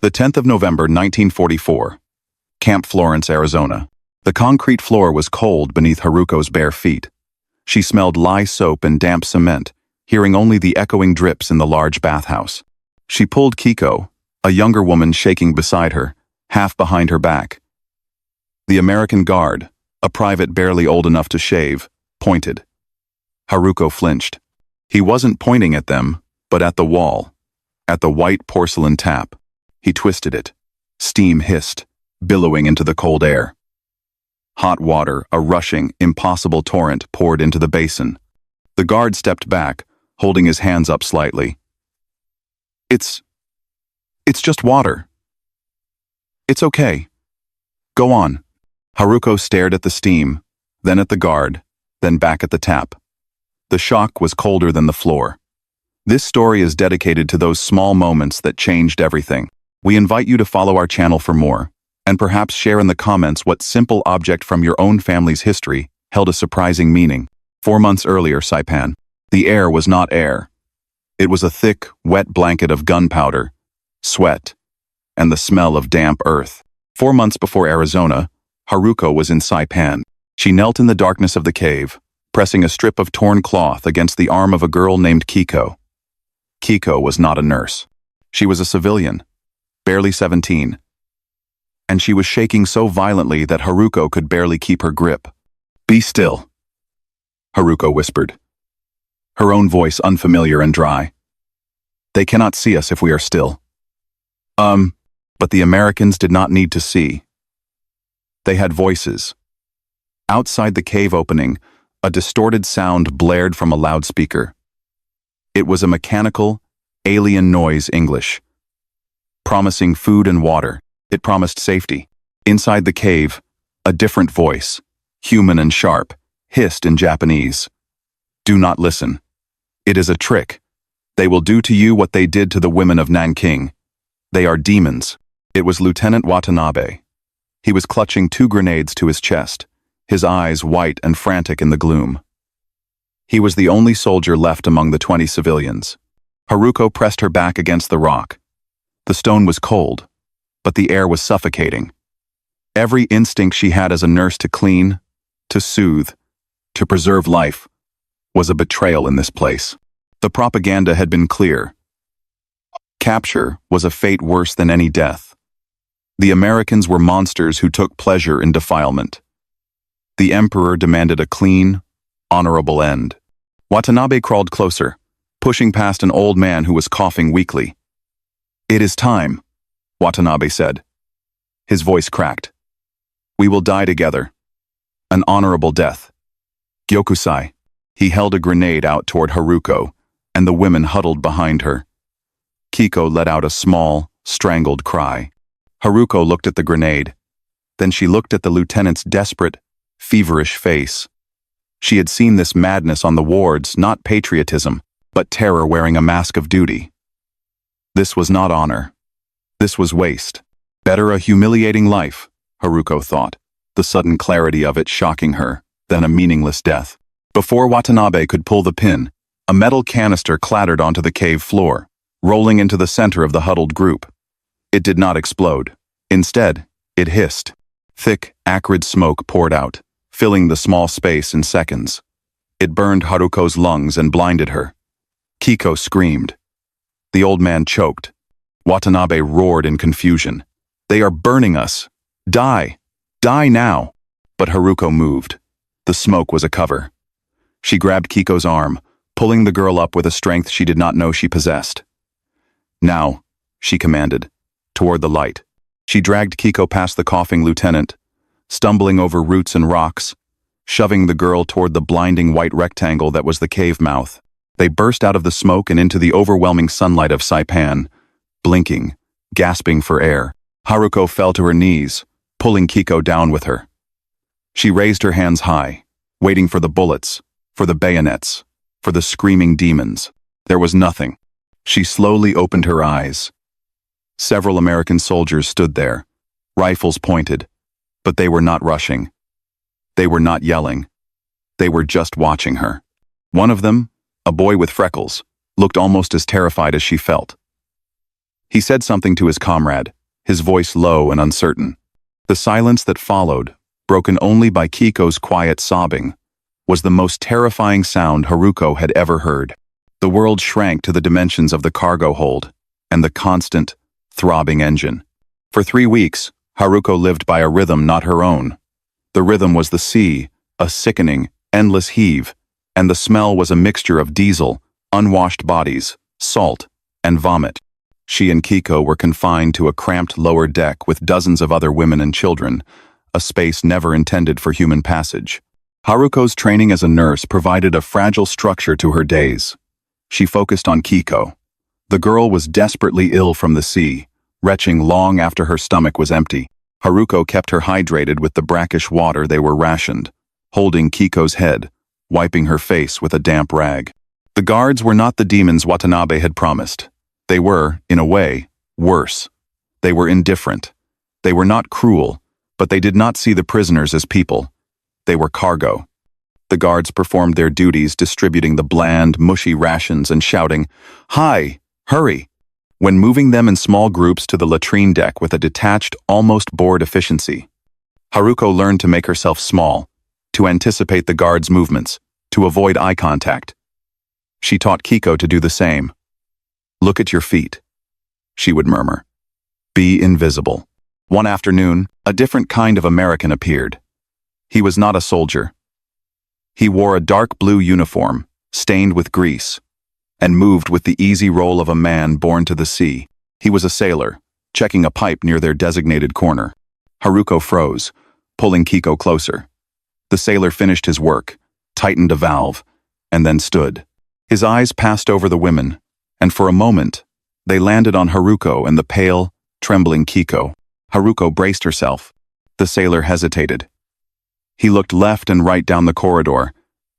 The 10th of November, 1944. Camp Florence, Arizona. The concrete floor was cold beneath Haruko's bare feet. She smelled lye soap and damp cement, hearing only the echoing drips in the large bathhouse. She pulled Kiko, a younger woman shaking beside her, half behind her back. The American guard, a private barely old enough to shave, pointed. Haruko flinched. He wasn't pointing at them, but at the wall, at the white porcelain tap. He twisted it. Steam hissed, billowing into the cold air. Hot water, a rushing, impossible torrent, poured into the basin. The guard stepped back, holding his hands up slightly. It's just water. It's okay. Go on. Haruko stared at the steam, then at the guard, then back at the tap. The shock was colder than the floor. This story is dedicated to those small moments that changed everything. We invite you to follow our channel for more, and perhaps share in the comments what simple object from your own family's history held a surprising meaning. 4 months earlier, Saipan. The air was not air. It was a thick, wet blanket of gunpowder, sweat, and the smell of damp earth. 4 months before Arizona, Haruko was in Saipan. She knelt in the darkness of the cave, pressing a strip of torn cloth against the arm of a girl named Kiko. Kiko was not a nurse. She was a civilian, barely 17. And she was shaking so violently that Haruko could barely keep her grip. "Be still," Haruko whispered, her own voice unfamiliar and dry. "They cannot see us if we are still." But the Americans did not need to see. They had voices. Outside the cave opening, a distorted sound blared from a loudspeaker. It was a mechanical, alien noise English. Promising food and water, it promised safety. Inside the cave, a different voice, human and sharp, hissed in Japanese. "Do not listen. It is a trick. They will do to you what they did to the women of Nanking. They are demons." It was Lieutenant Watanabe. He was clutching 2 grenades to his chest, his eyes white and frantic in the gloom. He was the only soldier left among the 20 civilians. Haruko pressed her back against the rock. The stone was cold, but the air was suffocating. Every instinct she had as a nurse to clean, to soothe, to preserve life, was a betrayal in this place. The propaganda had been clear. Capture was a fate worse than any death. The Americans were monsters who took pleasure in defilement. The emperor demanded a clean, honorable end. Watanabe crawled closer, pushing past an old man who was coughing weakly. "It is time," Watanabe said. His voice cracked. "We will die together. An honorable death. Gyokusai." He held a grenade out toward Haruko, and the women huddled behind her. Kiko let out a small, strangled cry. Haruko looked at the grenade. Then she looked at the lieutenant's desperate, feverish face. She had seen this madness on the wards, not patriotism, but terror wearing a mask of duty. This was not honor. This was waste. Better a humiliating life, Haruko thought, the sudden clarity of it shocking her, than a meaningless death. Before Watanabe could pull the pin, a metal canister clattered onto the cave floor, rolling into the center of the huddled group. It did not explode. Instead, it hissed. Thick, acrid smoke poured out, filling the small space in seconds. It burned Haruko's lungs and blinded her. Kiko screamed. The old man choked. Watanabe roared in confusion. "They are burning us! Die! Die now!" But Haruko moved. The smoke was a cover. She grabbed Kiko's arm, pulling the girl up with a strength she did not know she possessed. "Now," she commanded, toward the light. She dragged Kiko past the coughing lieutenant, stumbling over roots and rocks, shoving the girl toward the blinding white rectangle that was the cave mouth. They burst out of the smoke and into the overwhelming sunlight of Saipan, blinking, gasping for air. Haruko fell to her knees, pulling Kiko down with her. She raised her hands high, waiting for the bullets, for the bayonets, for the screaming demons. There was nothing. She slowly opened her eyes. Several American soldiers stood there, rifles pointed, but they were not rushing. They were not yelling. They were just watching her. One of them, a boy with freckles, looked almost as terrified as she felt. He said something to his comrade, his voice low and uncertain. The silence that followed, broken only by Kiko's quiet sobbing, was the most terrifying sound Haruko had ever heard. The world shrank to the dimensions of the cargo hold and the constant, throbbing engine. For 3 weeks, Haruko lived by a rhythm not her own. The rhythm was the sea, a sickening, endless heave, and the smell was a mixture of diesel, unwashed bodies, salt, and vomit. She and Kiko were confined to a cramped lower deck with dozens of other women and children, a space never intended for human passage. Haruko's training as a nurse provided a fragile structure to her days. She focused on Kiko. The girl was desperately ill from the sea, retching long after her stomach was empty. Haruko kept her hydrated with the brackish water they were rationed, holding Kiko's head, wiping her face with a damp rag. The guards were not the demons Watanabe had promised. They were, in a way, worse. They were indifferent. They were not cruel, but they did not see the prisoners as people. They were cargo. The guards performed their duties distributing the bland, mushy rations and shouting, "Hi, hurry!" when moving them in small groups to the latrine deck with a detached, almost bored efficiency. Haruko learned to make herself small, to anticipate the guards' movements, to avoid eye contact. She taught Kiko to do the same. "Look at your feet," she would murmur. "Be invisible." One afternoon, a different kind of American appeared. He was not a soldier. He wore a dark blue uniform, stained with grease, and moved with the easy roll of a man born to the sea. He was a sailor, checking a pipe near their designated corner. Haruko froze, pulling Kiko closer. The sailor finished his work, tightened a valve, and then stood. His eyes passed over the women, and for a moment, they landed on Haruko and the pale, trembling Kiko. Haruko braced herself. The sailor hesitated. He looked left and right down the corridor,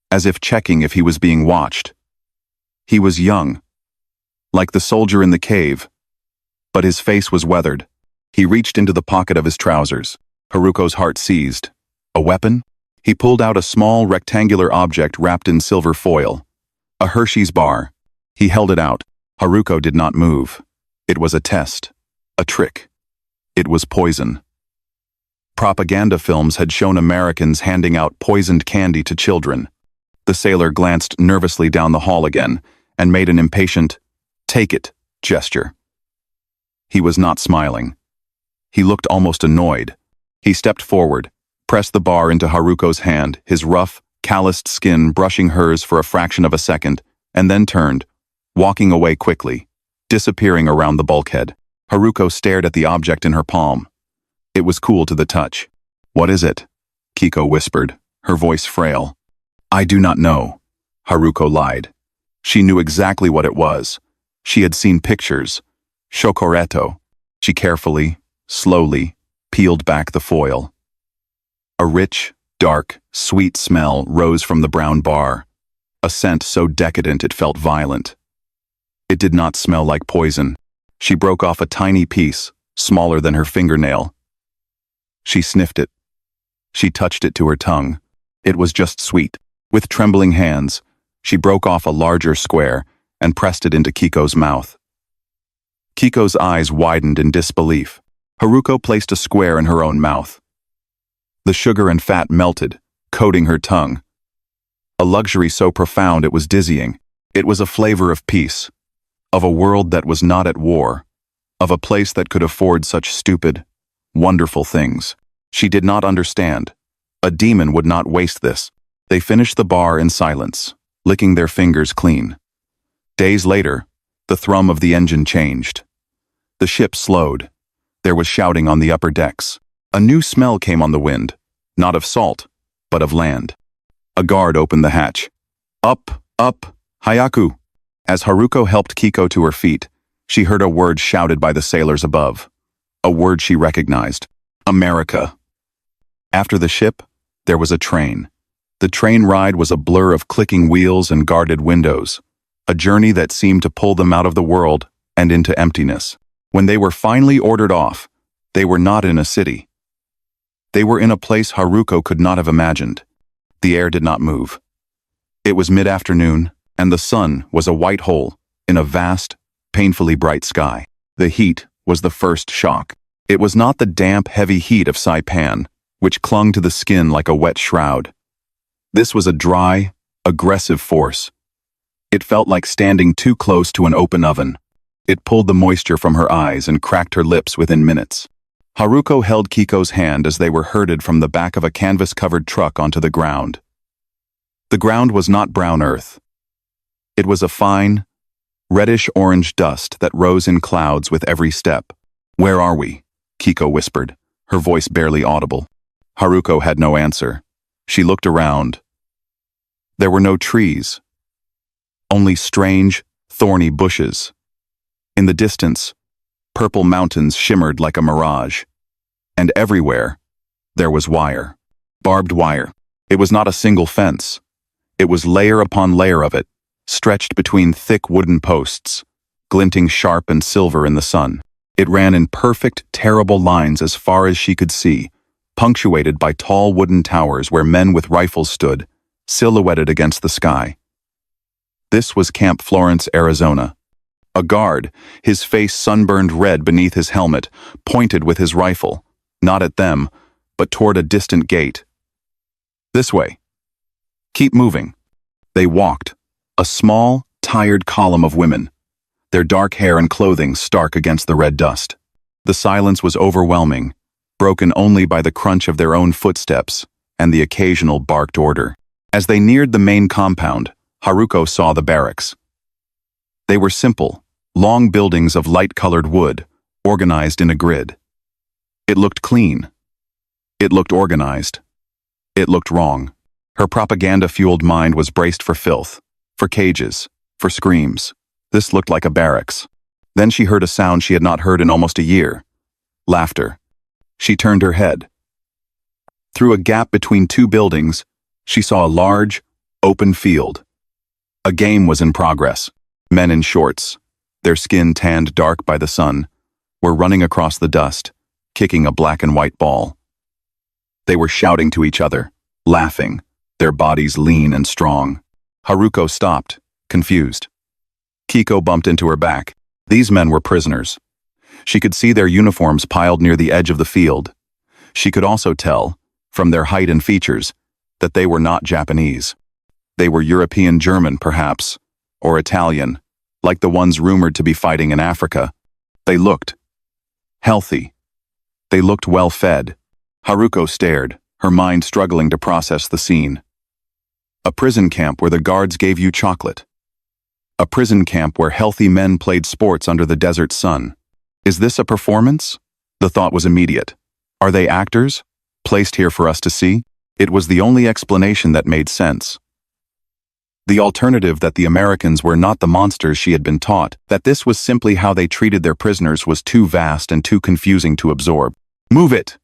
as if checking if he was being watched. He was young, like the soldier in the cave, but his face was weathered. He reached into the pocket of his trousers. Haruko's heart seized. A weapon? He pulled out a small rectangular object wrapped in silver foil. A Hershey's bar. He held it out. Haruko did not move. It was a test. A trick. It was poison. Propaganda films had shown Americans handing out poisoned candy to children. The sailor glanced nervously down the hall again and made an impatient, "Take it," gesture. He was not smiling. He looked almost annoyed. He stepped forward, pressed the bar into Haruko's hand, his rough, calloused skin brushing hers for a fraction of a second, and then turned, walking away quickly, disappearing around the bulkhead. Haruko stared at the object in her palm. It was cool to the touch. "What is it?" Kiko whispered, her voice frail. "I do not know," Haruko lied. She knew exactly what it was. She had seen pictures. Shokoreto. She carefully, slowly, peeled back the foil. A rich, dark, sweet smell rose from the brown bar, a scent so decadent it felt violent. It did not smell like poison. She broke off a tiny piece, smaller than her fingernail. She sniffed it. She touched it to her tongue. It was just sweet. With trembling hands, she broke off a larger square and pressed it into Kiko's mouth. Kiko's eyes widened in disbelief. Haruko placed a square in her own mouth. The sugar and fat melted, coating her tongue. A luxury so profound it was dizzying. It was a flavor of peace, of a world that was not at war, of a place that could afford such stupid, wonderful things. She did not understand. A demon would not waste this. They finished the bar in silence, licking their fingers clean. Days later, the thrum of the engine changed. The ship slowed. There was shouting on the upper decks. A new smell came on the wind, not of salt, but of land. A guard opened the hatch. "Up, up, Hayaku." As Haruko helped Kiko to her feet, she heard a word shouted by the sailors above. A word she recognized. America. After the ship, there was a train. The train ride was a blur of clicking wheels and guarded windows, a journey that seemed to pull them out of the world and into emptiness. When they were finally ordered off, they were not in a city. They were in a place Haruko could not have imagined. The air did not move. It was mid-afternoon, and the sun was a white hole in a vast, painfully bright sky. The heat was the first shock. It was not the damp, heavy heat of Saipan, which clung to the skin like a wet shroud. This was a dry, aggressive force. It felt like standing too close to an open oven. It pulled the moisture from her eyes and cracked her lips within minutes. Haruko held Kiko's hand as they were herded from the back of a canvas-covered truck onto the ground. The ground was not brown earth. It was a fine, reddish-orange dust that rose in clouds with every step. "Where are we?" Kiko whispered, her voice barely audible. Haruko had no answer. She looked around. There were no trees. Only strange, thorny bushes. In the distance, purple mountains shimmered like a mirage. And everywhere, there was wire. Barbed wire. It was not a single fence. It was layer upon layer of it, stretched between thick wooden posts, glinting sharp and silver in the sun. It ran in perfect, terrible lines as far as she could see, punctuated by tall wooden towers where men with rifles stood, silhouetted against the sky. This was Camp Florence, Arizona. A guard, his face sunburned red beneath his helmet, pointed with his rifle, not at them, but toward a distant gate. "This way. Keep moving." They walked, a small, tired column of women, their dark hair and clothing stark against the red dust. The silence was overwhelming, broken only by the crunch of their own footsteps and the occasional barked order. As they neared the main compound, Haruko saw the barracks. They were simple, long buildings of light-colored wood, organized in a grid. It looked clean. It looked organized. It looked wrong. Her propaganda-fueled mind was braced for filth, for cages, for screams. This looked like a barracks. Then she heard a sound she had not heard in almost a year. Laughter. She turned her head. Through a gap between two buildings, she saw a large, open field. A game was in progress. Men in shorts, their skin tanned dark by the sun, were running across the dust, kicking a black and white ball. They were shouting to each other, laughing, their bodies lean and strong. Haruko stopped, confused. Kiko bumped into her back. These men were prisoners. She could see their uniforms piled near the edge of the field. She could also tell, from their height and features, that they were not Japanese. They were European German, perhaps, or Italian, like the ones rumored to be fighting in Africa. They looked healthy. They looked well-fed. Haruko stared, her mind struggling to process the scene. A prison camp where the guards gave you chocolate. A prison camp where healthy men played sports under the desert sun. Is this a performance? The thought was immediate. Are they actors, placed here for us to see? It was the only explanation that made sense. The alternative, that the Americans were not the monsters she had been taught, that this was simply how they treated their prisoners, was too vast and too confusing to absorb. "Move it!"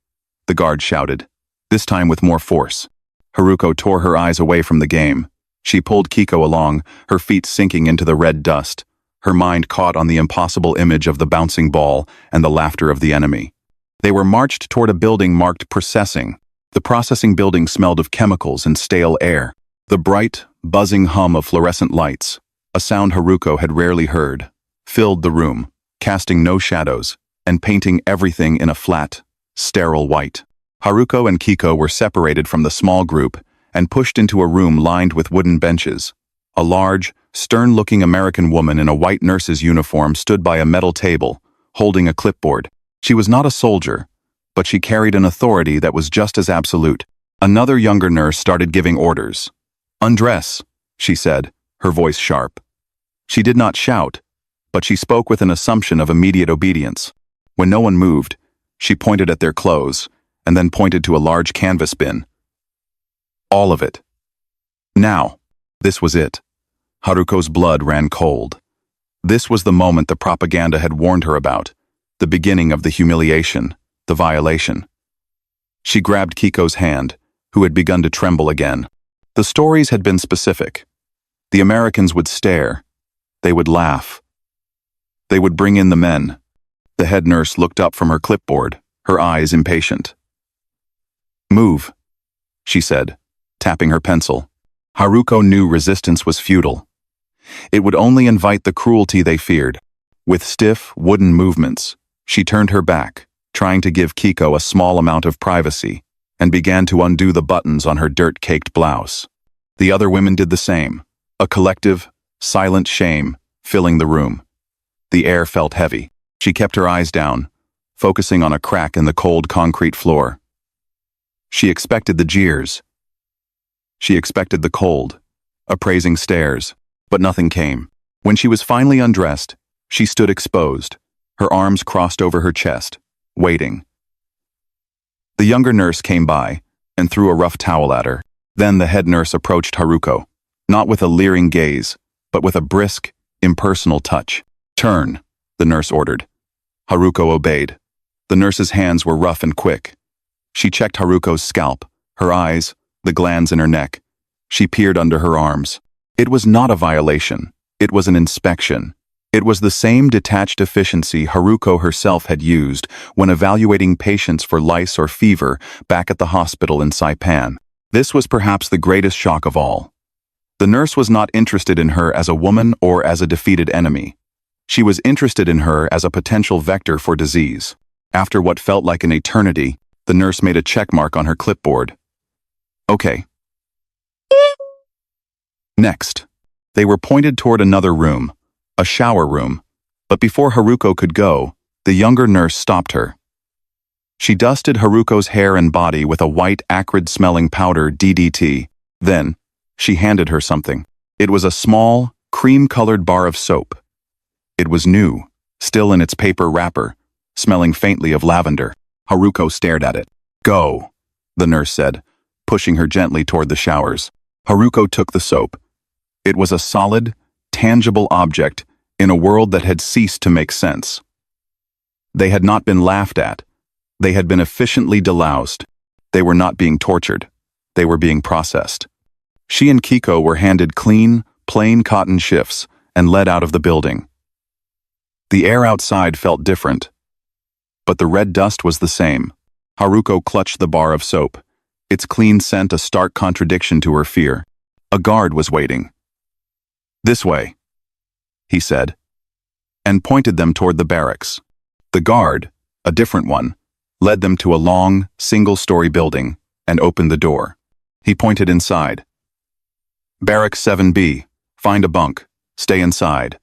the guard shouted, this time with more force. Haruko tore her eyes away from the game. She pulled Kiko along, her feet sinking into the red dust, her mind caught on the impossible image of the bouncing ball and the laughter of the enemy. They were marched toward a building marked processing. The processing building smelled of chemicals and stale air. The bright, buzzing hum of fluorescent lights, a sound Haruko had rarely heard, filled the room, casting no shadows and painting everything in a flat, sterile white. Haruko and Kiko were separated from the small group and pushed into a room lined with wooden benches. A large, stern-looking American woman in a white nurse's uniform stood by a metal table, holding a clipboard. She was not a soldier, but she carried an authority that was just as absolute. Another younger nurse started giving orders. "Undress," she said, her voice sharp. She did not shout, but she spoke with an assumption of immediate obedience. When no one moved, she pointed at their clothes, and then pointed to a large canvas bin. All of it. Now, this was it. Haruko's blood ran cold. This was the moment the propaganda had warned her about, the beginning of the humiliation, the violation. She grabbed Kiko's hand, who had begun to tremble again. The stories had been specific. The Americans would stare. They would laugh. They would bring in the men. The head nurse looked up from her clipboard, her eyes impatient. "Move," she said, tapping her pencil. Haruko knew resistance was futile. It would only invite the cruelty they feared. With stiff, wooden movements, she turned her back, trying to give Kiko a small amount of privacy, and began to undo the buttons on her dirt-caked blouse. The other women did the same, a collective, silent shame filling the room. The air felt heavy. She kept her eyes down, focusing on a crack in the cold concrete floor. She expected the jeers. She expected the cold, appraising stares, but nothing came. When she was finally undressed, she stood exposed, her arms crossed over her chest, waiting. The younger nurse came by and threw a rough towel at her. Then the head nurse approached Haruko, not with a leering gaze, but with a brisk, impersonal touch. "Turn," the nurse ordered. Haruko obeyed. The nurse's hands were rough and quick. She checked Haruko's scalp, her eyes, the glands in her neck. She peered under her arms. It was not a violation. It was an inspection. It was the same detached efficiency Haruko herself had used when evaluating patients for lice or fever back at the hospital in Saipan. This was perhaps the greatest shock of all. The nurse was not interested in her as a woman or as a defeated enemy. She was interested in her as a potential vector for disease. After what felt like an eternity, the nurse made a check mark on her clipboard. Okay. Next, they were pointed toward another room, a shower room, but before Haruko could go, the younger nurse stopped her. She dusted Haruko's hair and body with a white, acrid-smelling powder DDT. Then, she handed her something. It was a small, cream-colored bar of soap. It was new, still in its paper wrapper, smelling faintly of lavender. Haruko stared at it. "Go," the nurse said, pushing her gently toward the showers. Haruko took the soap. It was a solid, tangible object in a world that had ceased to make sense. They had not been laughed at. They had been efficiently deloused. They were not being tortured. They were being processed. She and Kiko were handed clean, plain cotton shifts and led out of the building. The air outside felt different, but the red dust was the same. Haruko clutched the bar of soap, its clean scent a stark contradiction to her fear. A guard was waiting. "This way," he said, and pointed them toward the barracks. The guard, a different one, led them to a long, single-story building and opened the door. He pointed inside. "Barracks 7B, find a bunk, stay inside."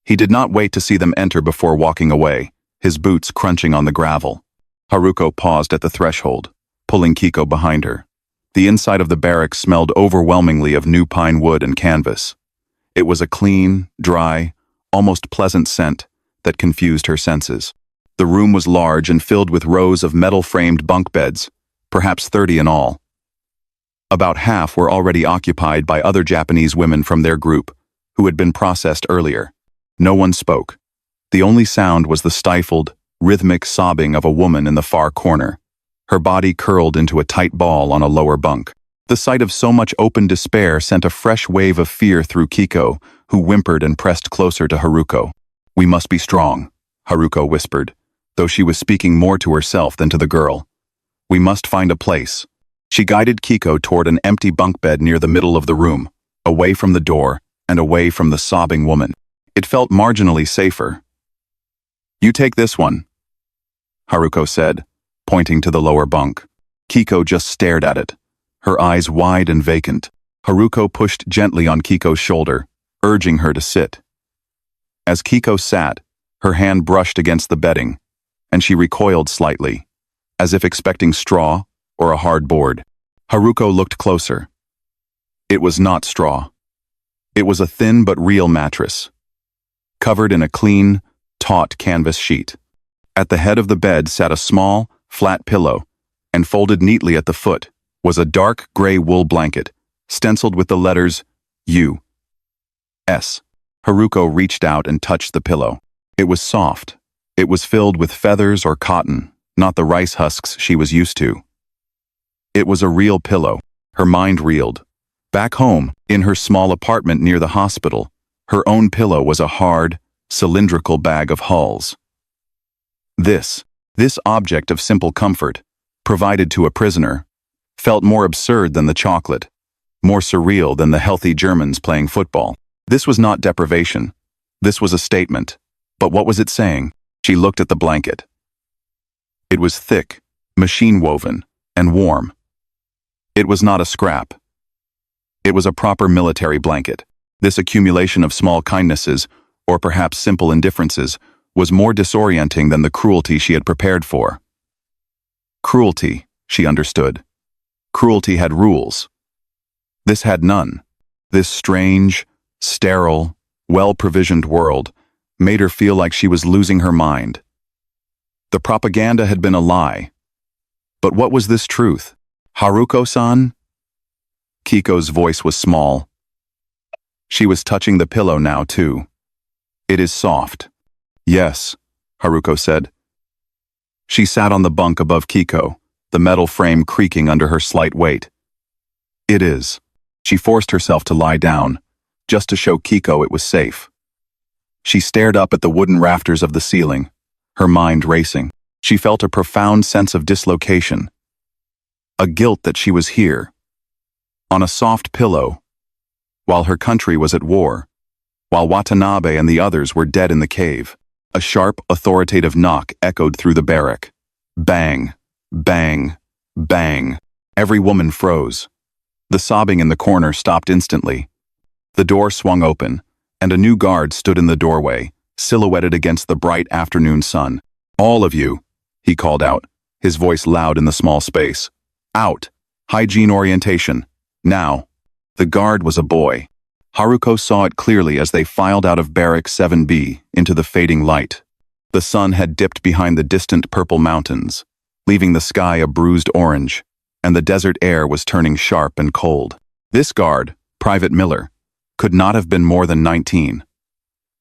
He did not wait to see them enter before walking away, his boots crunching on the gravel. Haruko paused at the threshold, pulling Kiko behind her. The inside of the barracks smelled overwhelmingly of new pine wood and canvas. It was a clean, dry, almost pleasant scent that confused her senses. The room was large and filled with rows of metal-framed bunk beds, perhaps 30 in all. About half were already occupied by other Japanese women from their group, who had been processed earlier. No one spoke. The only sound was the stifled, rhythmic sobbing of a woman in the far corner, her body curled into a tight ball on a lower bunk. The sight of so much open despair sent a fresh wave of fear through Kiko, who whimpered and pressed closer to Haruko. "We must be strong," Haruko whispered, though she was speaking more to herself than to the girl. "We must find a place." She guided Kiko toward an empty bunk bed near the middle of the room, away from the door and away from the sobbing woman. It felt marginally safer. "You take this one," Haruko said, pointing to the lower bunk. Kiko just stared at it, her eyes wide and vacant. Haruko pushed gently on Kiko's shoulder, urging her to sit. As Kiko sat, her hand brushed against the bedding, and she recoiled slightly, as if expecting straw or a hard board. Haruko looked closer. It was not straw. It was a thin but real mattress, covered in a clean, taut canvas sheet. At the head of the bed sat a small, flat pillow, and folded neatly at the foot was a dark gray wool blanket, stenciled with the letters U.S. Haruko reached out and touched the pillow. It was soft. It was filled with feathers or cotton, not the rice husks she was used to. It was a real pillow. Her mind reeled. Back home, in her small apartment near the hospital, her own pillow was a hard, cylindrical bag of hulls. This object of simple comfort, provided to a prisoner, felt more absurd than the chocolate, more surreal than the healthy Germans playing football. This was not deprivation. This was a statement. But what was it saying? She looked at the blanket. It was thick, machine-woven, and warm. It was not a scrap. It was a proper military blanket. This accumulation of small kindnesses, or perhaps simple indifferences, was more disorienting than the cruelty she had prepared for. Cruelty, she understood. Cruelty had rules. This had none. This strange, sterile, well-provisioned world made her feel like she was losing her mind. The propaganda had been a lie. But what was this truth? Haruko-san? Kiko's voice was small. She was touching the pillow now, too. It is soft. Yes, Haruko said. She sat on the bunk above Kiko, the metal frame creaking under her slight weight. It is. She forced herself to lie down, just to show Kiko it was safe. She stared up at the wooden rafters of the ceiling, her mind racing. She felt a profound sense of dislocation, a guilt that she was here, on a soft pillow, while her country was at war, while Watanabe and the others were dead in the cave. A sharp, authoritative knock echoed through the barrack. Bang, bang, bang. Every woman froze. The sobbing in the corner stopped instantly. The door swung open, and a new guard stood in the doorway, silhouetted against the bright afternoon sun. All of you, he called out, his voice loud in the small space. Out. Hygiene orientation. Now. The guard was a boy. Haruko saw it clearly as they filed out of Barrack 7B into the fading light. The sun had dipped behind the distant purple mountains, leaving the sky a bruised orange, and the desert air was turning sharp and cold. This guard, Private Miller, could not have been more than 19.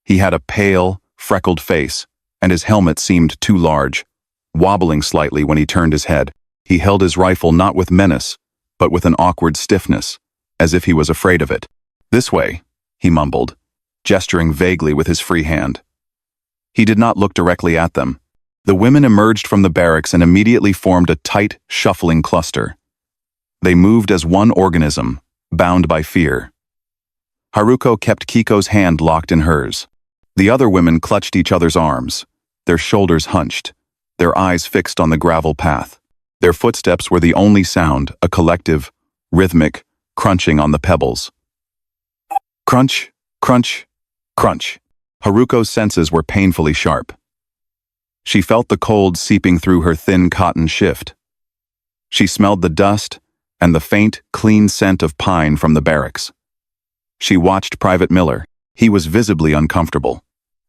He had a pale, freckled face, and his helmet seemed too large, wobbling slightly when he turned his head. He held his rifle not with menace, but with an awkward stiffness, as if he was afraid of it. This way, he mumbled, gesturing vaguely with his free hand. He did not look directly at them. The women emerged from the barracks and immediately formed a tight, shuffling cluster. They moved as one organism, bound by fear. Haruko kept Kiko's hand locked in hers. The other women clutched each other's arms, their shoulders hunched, their eyes fixed on the gravel path. Their footsteps were the only sound, a collective, rhythmic, crunching on the pebbles. Crunch, crunch, crunch. Haruko's senses were painfully sharp. She felt the cold seeping through her thin cotton shift. She smelled the dust and the faint, clean scent of pine from the barracks. She watched Private Miller. He was visibly uncomfortable.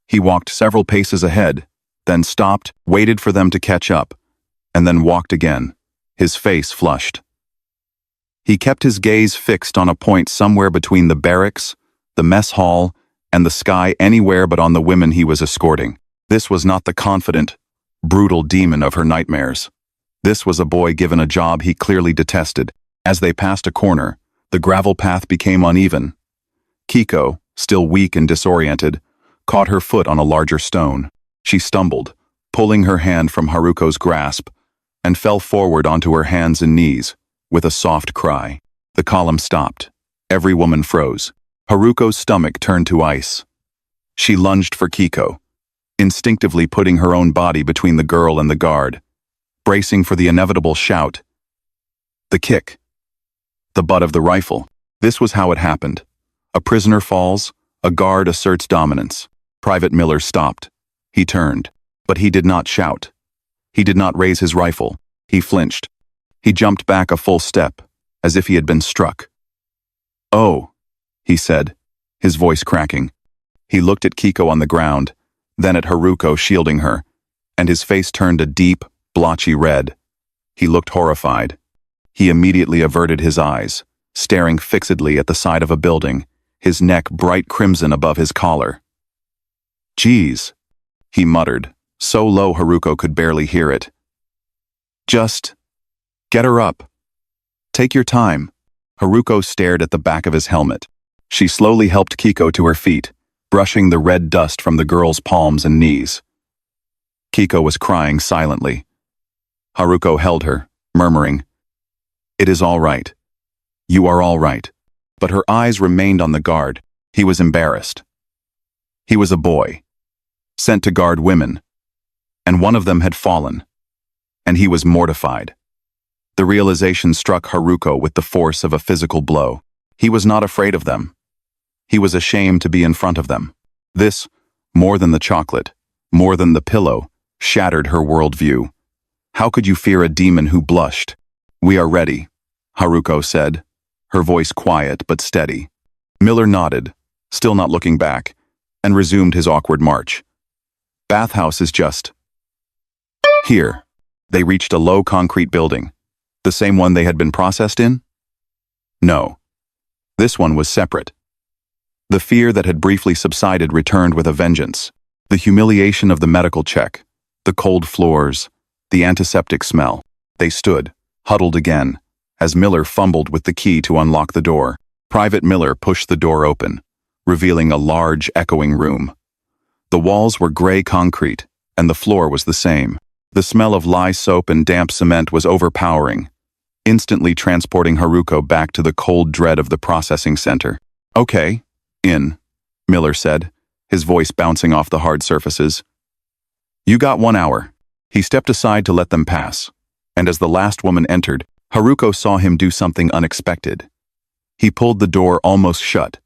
He walked several paces ahead, then stopped, waited for them to catch up, and then walked again, his face flushed. He kept his gaze fixed on a point somewhere between the barracks, the mess hall, and the sky anywhere but on the women he was escorting. This was not the confident, brutal demon of her nightmares. This was a boy given a job he clearly detested. As they passed a corner, the gravel path became uneven. Kiko, still weak and disoriented, caught her foot on a larger stone. She stumbled, pulling her hand from Haruko's grasp, and fell forward onto her hands and knees, with a soft cry. The column stopped. Every woman froze. Haruko's stomach turned to ice. She lunged for Kiko, instinctively putting her own body between the girl and the guard, bracing for the inevitable shout. The kick. The butt of the rifle. This was how it happened. A prisoner falls, a guard asserts dominance. Private Miller stopped. He turned, but he did not shout. He did not raise his rifle. He flinched. He jumped back a full step, as if he had been struck. Oh, he said, his voice cracking. He looked at Kiko on the ground, then at Haruko shielding her, and his face turned a deep, blotchy red. He looked horrified. He immediately averted his eyes, staring fixedly at the side of a building, his neck bright crimson above his collar. Geez, he muttered, so low Haruko could barely hear it. Just get her up. Take your time. Haruko stared at the back of his helmet. She slowly helped Kiko to her feet, brushing the red dust from the girl's palms and knees. Kiko was crying silently. Haruko held her, murmuring, "It is all right. You are all right." But her eyes remained on the guard. He was embarrassed. He was a boy. sent to guard women, and one of them had fallen, and he was mortified. The realization struck Haruko with the force of a physical blow. He was not afraid of them. He was ashamed to be in front of them. This, more than the chocolate, more than the pillow, shattered her worldview. How could you fear a demon who blushed? "We are ready," Haruko said, her voice quiet but steady. Miller nodded, still not looking back, and resumed his awkward march. "Bathhouse is just here." They reached a low concrete building. The same one they had been processed in? No. This one was separate. The fear that had briefly subsided returned with a vengeance. The humiliation of the medical check, the cold floors, the antiseptic smell. They stood, huddled again, as Miller fumbled with the key to unlock the door. Private Miller pushed the door open, revealing a large, echoing room. The walls were gray concrete, and the floor was the same. The smell of lye soap and damp cement was overpowering, instantly transporting Haruko back to the cold dread of the processing center. "Okay, in," Miller said, his voice bouncing off the hard surfaces. "You got 1 hour." He stepped aside to let them pass, and as the last woman entered, Haruko saw him do something unexpected. He pulled the door almost shut,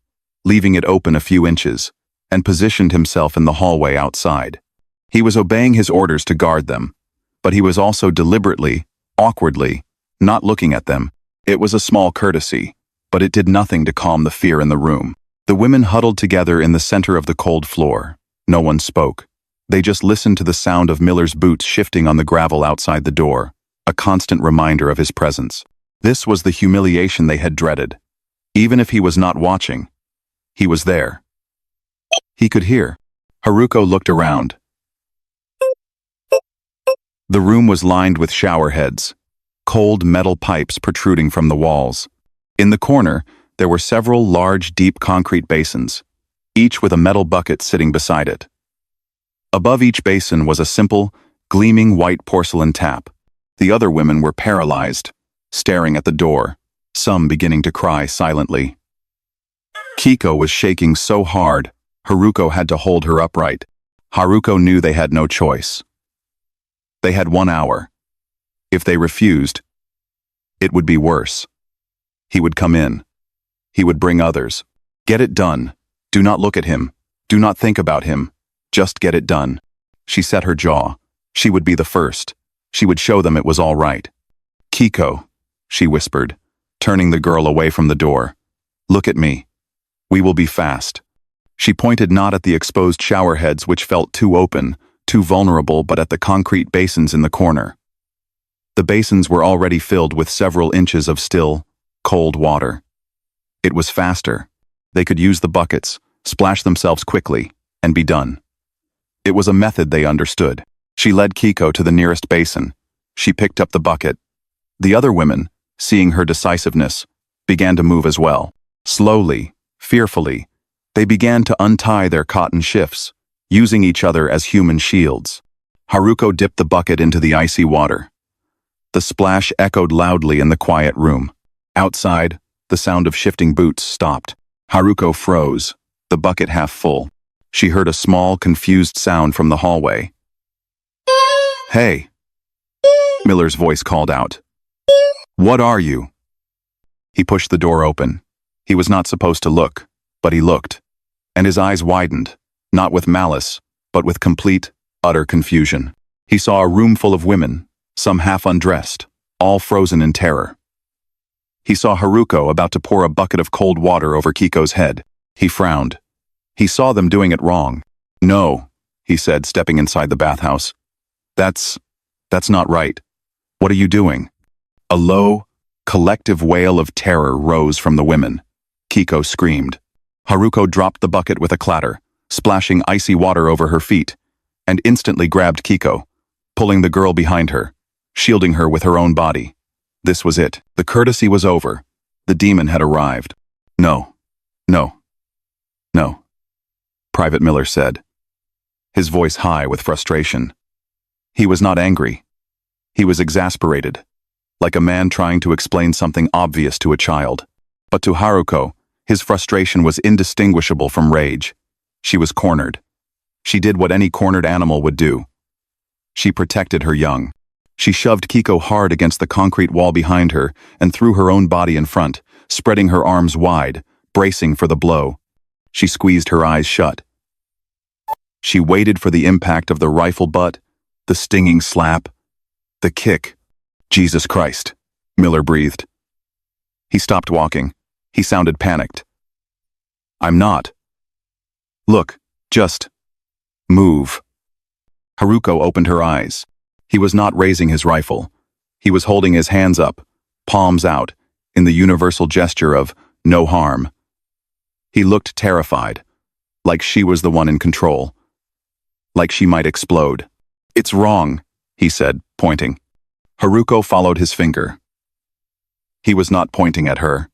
leaving it open a few inches, and positioned himself in the hallway outside. He was obeying his orders to guard them, but he was also deliberately, awkwardly, not looking at them. It was a small courtesy, but it did nothing to calm the fear in the room. The women huddled together in the center of the cold floor. No one spoke. They just listened to the sound of Miller's boots shifting on the gravel outside the door, a constant reminder of his presence. This was the humiliation they had dreaded. Even if he was not watching, he was there. He could hear. Haruko looked around. The room was lined with shower heads, cold metal pipes protruding from the walls. In the corner, there were several large, deep concrete basins, each with a metal bucket sitting beside it. Above each basin was a simple, gleaming white porcelain tap. The other women were paralyzed, staring at the door, some beginning to cry silently. Kiko was shaking so hard, Haruko had to hold her upright. Haruko knew they had no choice. They had 1 hour. If they refused, it would be worse. He would come in. He would bring others. Get it done. Do not look at him. Do not think about him. Just get it done. She set her jaw. She would be the first. She would show them it was all right. "Kiko," she whispered, turning the girl away from the door. "Look at me. We will be fast." She pointed not at the exposed shower heads which felt too open, too vulnerable, but at the concrete basins in the corner. The basins were already filled with several inches of still, cold water. It was faster. They could use the buckets, splash themselves quickly, and be done. It was a method they understood. She led Kiko to the nearest basin. She picked up the bucket. The other women, seeing her decisiveness, began to move as well. Slowly, fearfully, they began to untie their cotton shifts, using each other as human shields. Haruko dipped the bucket into the icy water. The splash echoed loudly in the quiet room. Outside, the sound of shifting boots stopped. Haruko froze, the bucket half full. She heard a small, confused sound from the hallway. "Hey!" Miller's voice called out. "What are you?" He pushed the door open. He was not supposed to look, but he looked, and his eyes widened, not with malice, but with complete, utter confusion. He saw a room full of women, some half undressed, all frozen in terror. He saw Haruko about to pour a bucket of cold water over Kiko's head. He frowned. He saw them doing it wrong. "No," he said, stepping inside the bathhouse. That's not right. What are you doing?" A low, collective wail of terror rose from the women. Kiko screamed. Haruko dropped the bucket with a clatter, splashing icy water over her feet, and instantly grabbed Kiko, pulling the girl behind her, shielding her with her own body. This was it. The courtesy was over. The demon had arrived. "No, no, no," Private Miller said, his voice high with frustration. He was not angry. He was exasperated, like a man trying to explain something obvious to a child. But to Haruko, his frustration was indistinguishable from rage. She was cornered. She did what any cornered animal would do. She protected her young. She shoved Kiko hard against the concrete wall behind her and threw her own body in front, spreading her arms wide, bracing for the blow. She squeezed her eyes shut. She waited for the impact of the rifle butt, the stinging slap, the kick. Jesus Christ, Miller breathed. He stopped walking. He sounded panicked. I'm not. Look, just move. Haruko opened her eyes. He was not raising his rifle. He was holding his hands up, palms out, in the universal gesture of no harm. He looked terrified, like she was the one in control, like she might explode. It's wrong, he said, pointing. Haruko followed his finger. He was not pointing at her.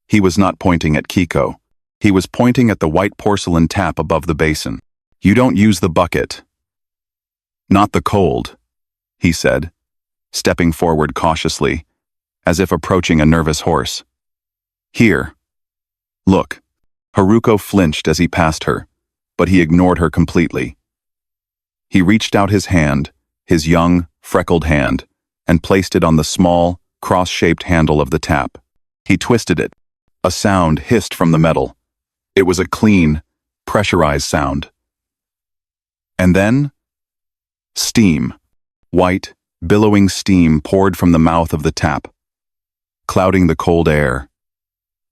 He was not pointing at Kiko. He was pointing at the white porcelain tap above the basin. You don't use the bucket. Not the cold, he said, stepping forward cautiously, as if approaching a nervous horse. Here. Look. Haruko flinched as he passed her, but he ignored her completely. He reached out his hand, his young, freckled hand, and placed it on the small, cross-shaped handle of the tap. He twisted it. A sound hissed from the metal. It was a clean, pressurized sound. And then, steam. White, billowing steam poured from the mouth of the tap, clouding the cold air.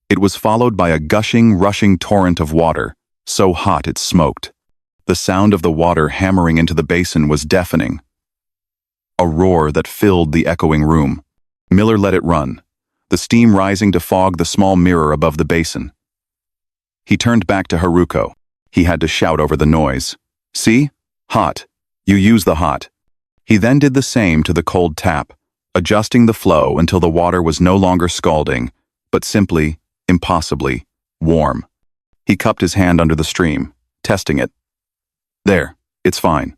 It was followed by a gushing, rushing torrent of water, so hot it smoked. The sound of the water hammering into the basin was deafening. A roar that filled the echoing room. Miller let it run, the steam rising to fog the small mirror above the basin. He turned back to Haruko. He had to shout over the noise. See? Hot. You use the hot. He then did the same to the cold tap, adjusting the flow until the water was no longer scalding, but simply, impossibly, warm. He cupped his hand under the stream, testing it. There, it's fine.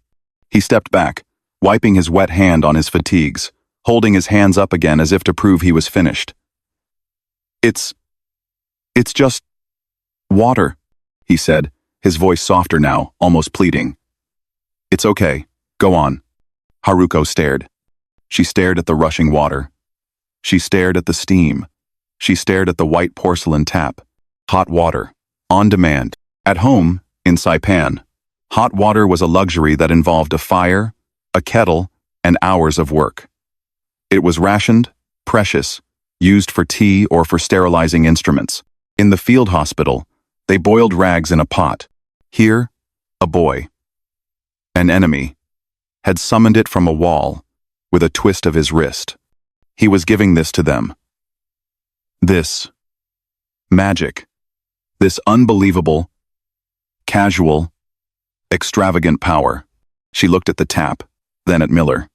He stepped back, wiping his wet hand on his fatigues, holding his hands up again as if to prove he was finished. It's just water, he said, his voice softer now, almost pleading. It's okay. Go on. Haruko stared. She stared at the rushing water. She stared at the steam. She stared at the white porcelain tap. Hot water. On demand. At home, in Saipan, hot water was a luxury that involved a fire, a kettle, and hours of work. It was rationed, precious, used for tea or for sterilizing instruments. In the field hospital, they boiled rags in a pot. Here, a boy, an enemy, had summoned it from a wall with a twist of his wrist. He was giving this to them. This magic, this unbelievable, casual, extravagant power. She looked at the tap, then at Miller.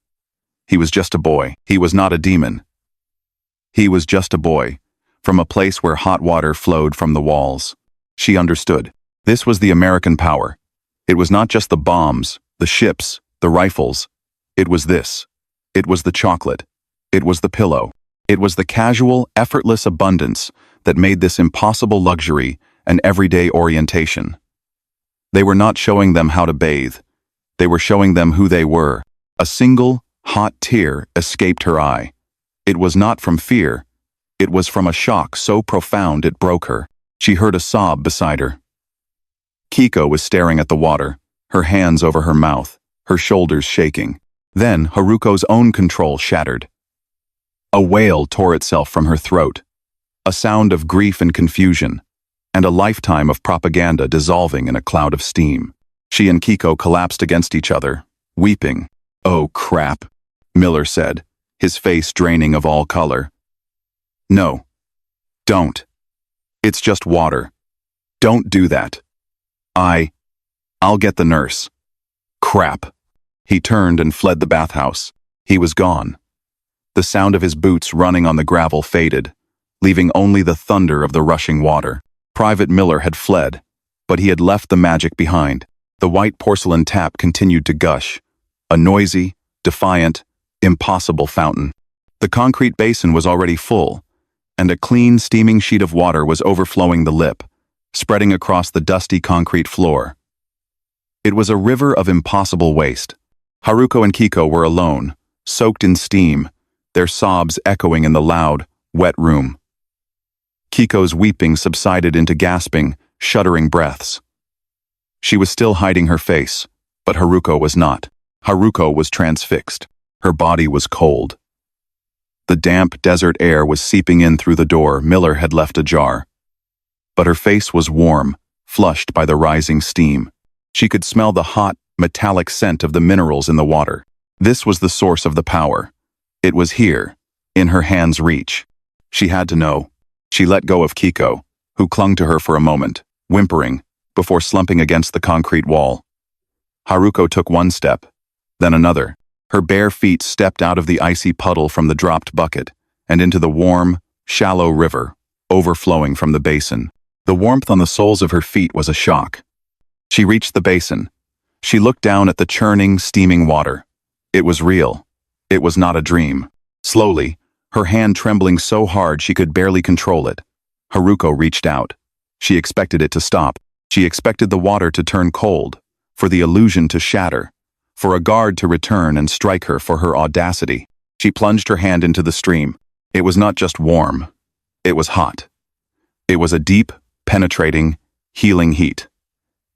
He was just a boy. He was not a demon. He was just a boy, from a place where hot water flowed from the walls. She understood. This was the American power. It was not just the bombs, the ships, the rifles. It was this. It was the chocolate. It was the pillow. It was the casual, effortless abundance that made this impossible luxury an everyday orientation. They were not showing them how to bathe. They were showing them who they were. A single, hot tear escaped her eye. It was not from fear. It was from a shock so profound it broke her. She heard a sob beside her. Kiko was staring at the water, her hands over her mouth, her shoulders shaking. Then Haruko's own control shattered. A wail tore itself from her throat, a sound of grief and confusion, and a lifetime of propaganda dissolving in a cloud of steam. She and Kiko collapsed against each other, weeping. Oh crap, Miller said, his face draining of all color. No. Don't. It's just water. Don't do that. I'll get the nurse. Crap. He turned and fled the bathhouse. He was gone. The sound of his boots running on the gravel faded, leaving only the thunder of the rushing water. Private Miller had fled, but he had left the magic behind. The white porcelain tap continued to gush, a noisy, defiant, impossible fountain. The concrete basin was already full, and a clean, steaming sheet of water was overflowing the lip, spreading across the dusty concrete floor. It was a river of impossible waste. Haruko and Kiko were alone, soaked in steam, their sobs echoing in the loud, wet room. Kiko's weeping subsided into gasping, shuddering breaths. She was still hiding her face, but Haruko was not. Haruko was transfixed. Her body was cold. The damp desert air was seeping in through the door Miller had left ajar. But her face was warm, flushed by the rising steam. She could smell the hot, metallic scent of the minerals in the water. This was the source of the power. It was here, in her hand's reach. She had to know. She let go of Kiko, who clung to her for a moment, whimpering, before slumping against the concrete wall. Haruko took one step, then another. Her bare feet stepped out of the icy puddle from the dropped bucket and into the warm, shallow river, overflowing from the basin. The warmth on the soles of her feet was a shock. She reached the basin. She looked down at the churning, steaming water. It was real. It was not a dream. Slowly, her hand trembling so hard she could barely control it, Haruko reached out. She expected it to stop. She expected the water to turn cold, for the illusion to shatter, for a guard to return and strike her for her audacity. She plunged her hand into the stream. It was not just warm. It was hot. It was a deep, penetrating, healing heat.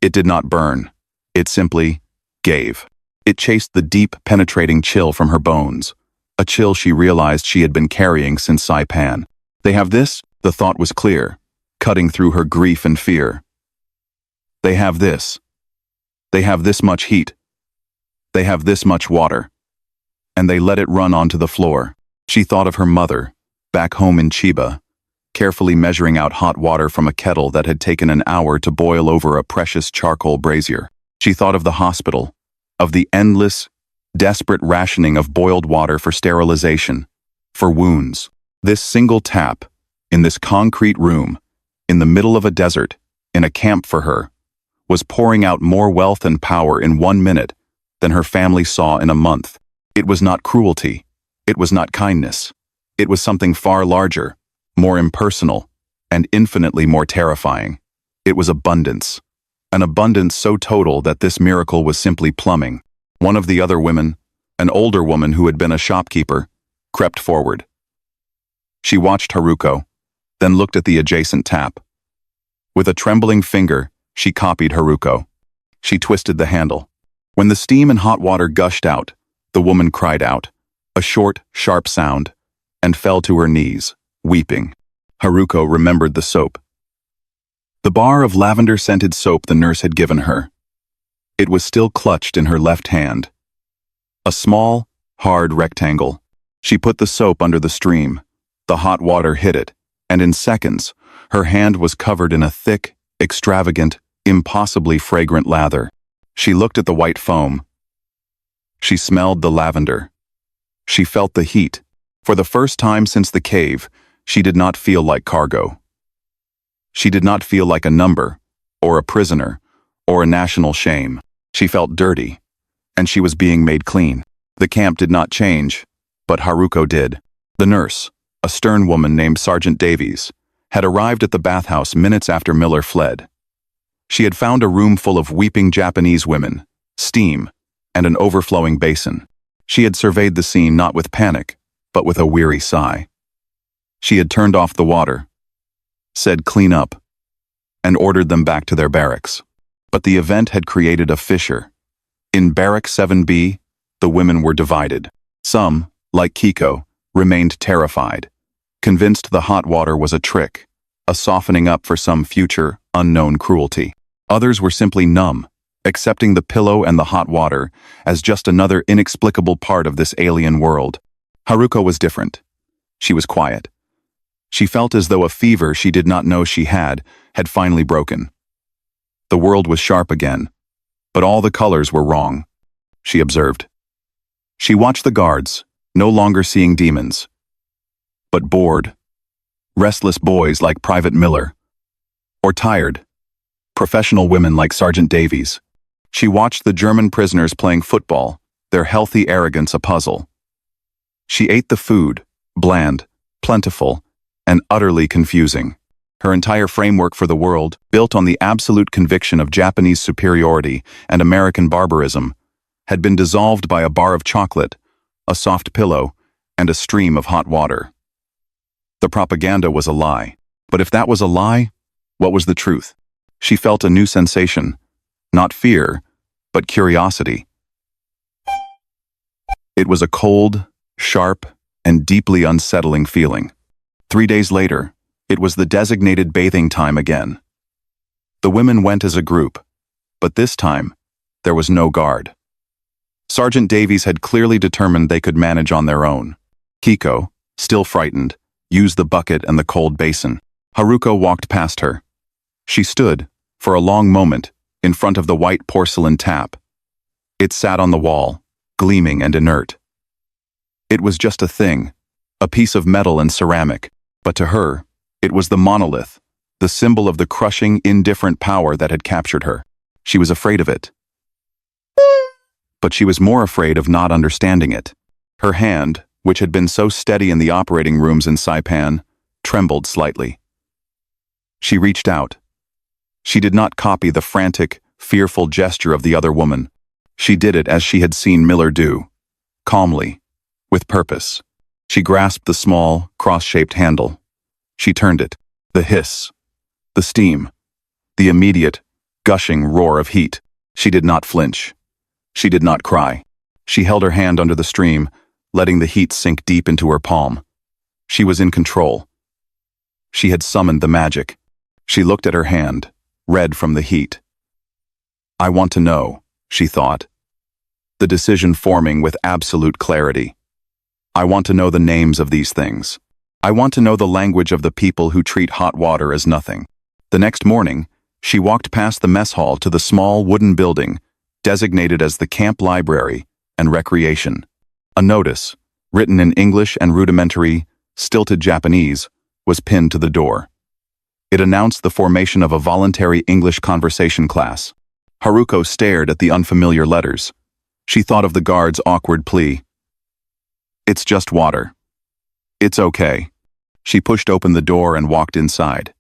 It did not burn. It simply gave. It chased the deep, penetrating chill from her bones, a chill she realized she had been carrying since Saipan. They have this, the thought was clear, cutting through her grief and fear. They have this. They have this much heat. They have this much water. And they let it run onto the floor. She thought of her mother, back home in Chiba, carefully measuring out hot water from a kettle that had taken an hour to boil over a precious charcoal brazier. She thought of the hospital, of the endless, desperate rationing of boiled water for sterilization, for wounds. This single tap, in this concrete room, in the middle of a desert, in a camp for her, was pouring out more wealth and power in 1 minute than her family saw in a month. It was not cruelty. It was not kindness. It was something far larger, more impersonal, and infinitely more terrifying. It was abundance. An abundance so total that this miracle was simply plumbing. One of the other women, an older woman who had been a shopkeeper, crept forward. She watched Haruko, then looked at the adjacent tap. With a trembling finger, she copied Haruko. She twisted the handle. When the steam and hot water gushed out, the woman cried out, a short, sharp sound, and fell to her knees, weeping. Haruko remembered the soap. The bar of lavender-scented soap the nurse had given her. It was still clutched in her left hand. A small, hard rectangle. She put the soap under the stream. The hot water hit it, and in seconds, her hand was covered in a thick, extravagant, impossibly fragrant lather. She looked at the white foam. She smelled the lavender. She felt the heat. For the first time since the cave, she did not feel like cargo. She did not feel like a number, or a prisoner, or a national shame. She felt dirty, and she was being made clean. The camp did not change, but Haruko did. The nurse, a stern woman named Sergeant Davies, had arrived at the bathhouse minutes after Miller fled. She had found a room full of weeping Japanese women, steam, and an overflowing basin. She had surveyed the scene not with panic, but with a weary sigh. She had turned off the water, said clean up, and ordered them back to their barracks. But the event had created a fissure. In Barrack 7B, the women were divided. Some, like Kiko, remained terrified, convinced the hot water was a trick, a softening up for some future, unknown cruelty. Others were simply numb, accepting the pillow and the hot water as just another inexplicable part of this alien world. Haruko was different. She was quiet. She felt as though a fever she did not know she had finally broken. The world was sharp again, but all the colors were wrong, she observed. She watched the guards, no longer seeing demons, but bored, restless boys like Private Miller, or tired, professional women like Sergeant Davies. She watched the German prisoners playing football, their healthy arrogance a puzzle. She ate the food, bland, plentiful, and utterly confusing. Her entire framework for the world, built on the absolute conviction of Japanese superiority and American barbarism, had been dissolved by a bar of chocolate, a soft pillow, and a stream of hot water. The propaganda was a lie. But if that was a lie, what was the truth? She felt a new sensation, not fear, but curiosity. It was a cold, sharp, and deeply unsettling feeling. 3 days later, it was the designated bathing time again. The women went as a group, but this time, there was no guard. Sergeant Davies had clearly determined they could manage on their own. Kiko, still frightened, used the bucket and the cold basin. Haruko walked past her. She stood, for a long moment, in front of the white porcelain tap. It sat on the wall, gleaming and inert. It was just a thing, a piece of metal and ceramic, but to her, it was the monolith, the symbol of the crushing, indifferent power that had captured her. She was afraid of it. But she was more afraid of not understanding it. Her hand, which had been so steady in the operating rooms in Saipan, trembled slightly. She reached out. She did not copy the frantic, fearful gesture of the other woman. She did it as she had seen Miller do, calmly, with purpose. She grasped the small, cross-shaped handle. She turned it. The hiss, the steam, the immediate, gushing roar of heat. She did not flinch. She did not cry. She held her hand under the stream, letting the heat sink deep into her palm. She was in control. She had summoned the magic. She looked at her hand, red from the heat. I want to know, she thought, the decision forming with absolute clarity. I want to know the names of these things. I want to know the language of the people who treat hot water as nothing. The next morning, she walked past the mess hall to the small wooden building, designated as the camp library and recreation. A notice, written in English and rudimentary, stilted Japanese, was pinned to the door. It announced the formation of a voluntary English conversation class. Haruko stared at the unfamiliar letters. She thought of the guard's awkward plea. It's just water. It's okay. She pushed open the door and walked inside.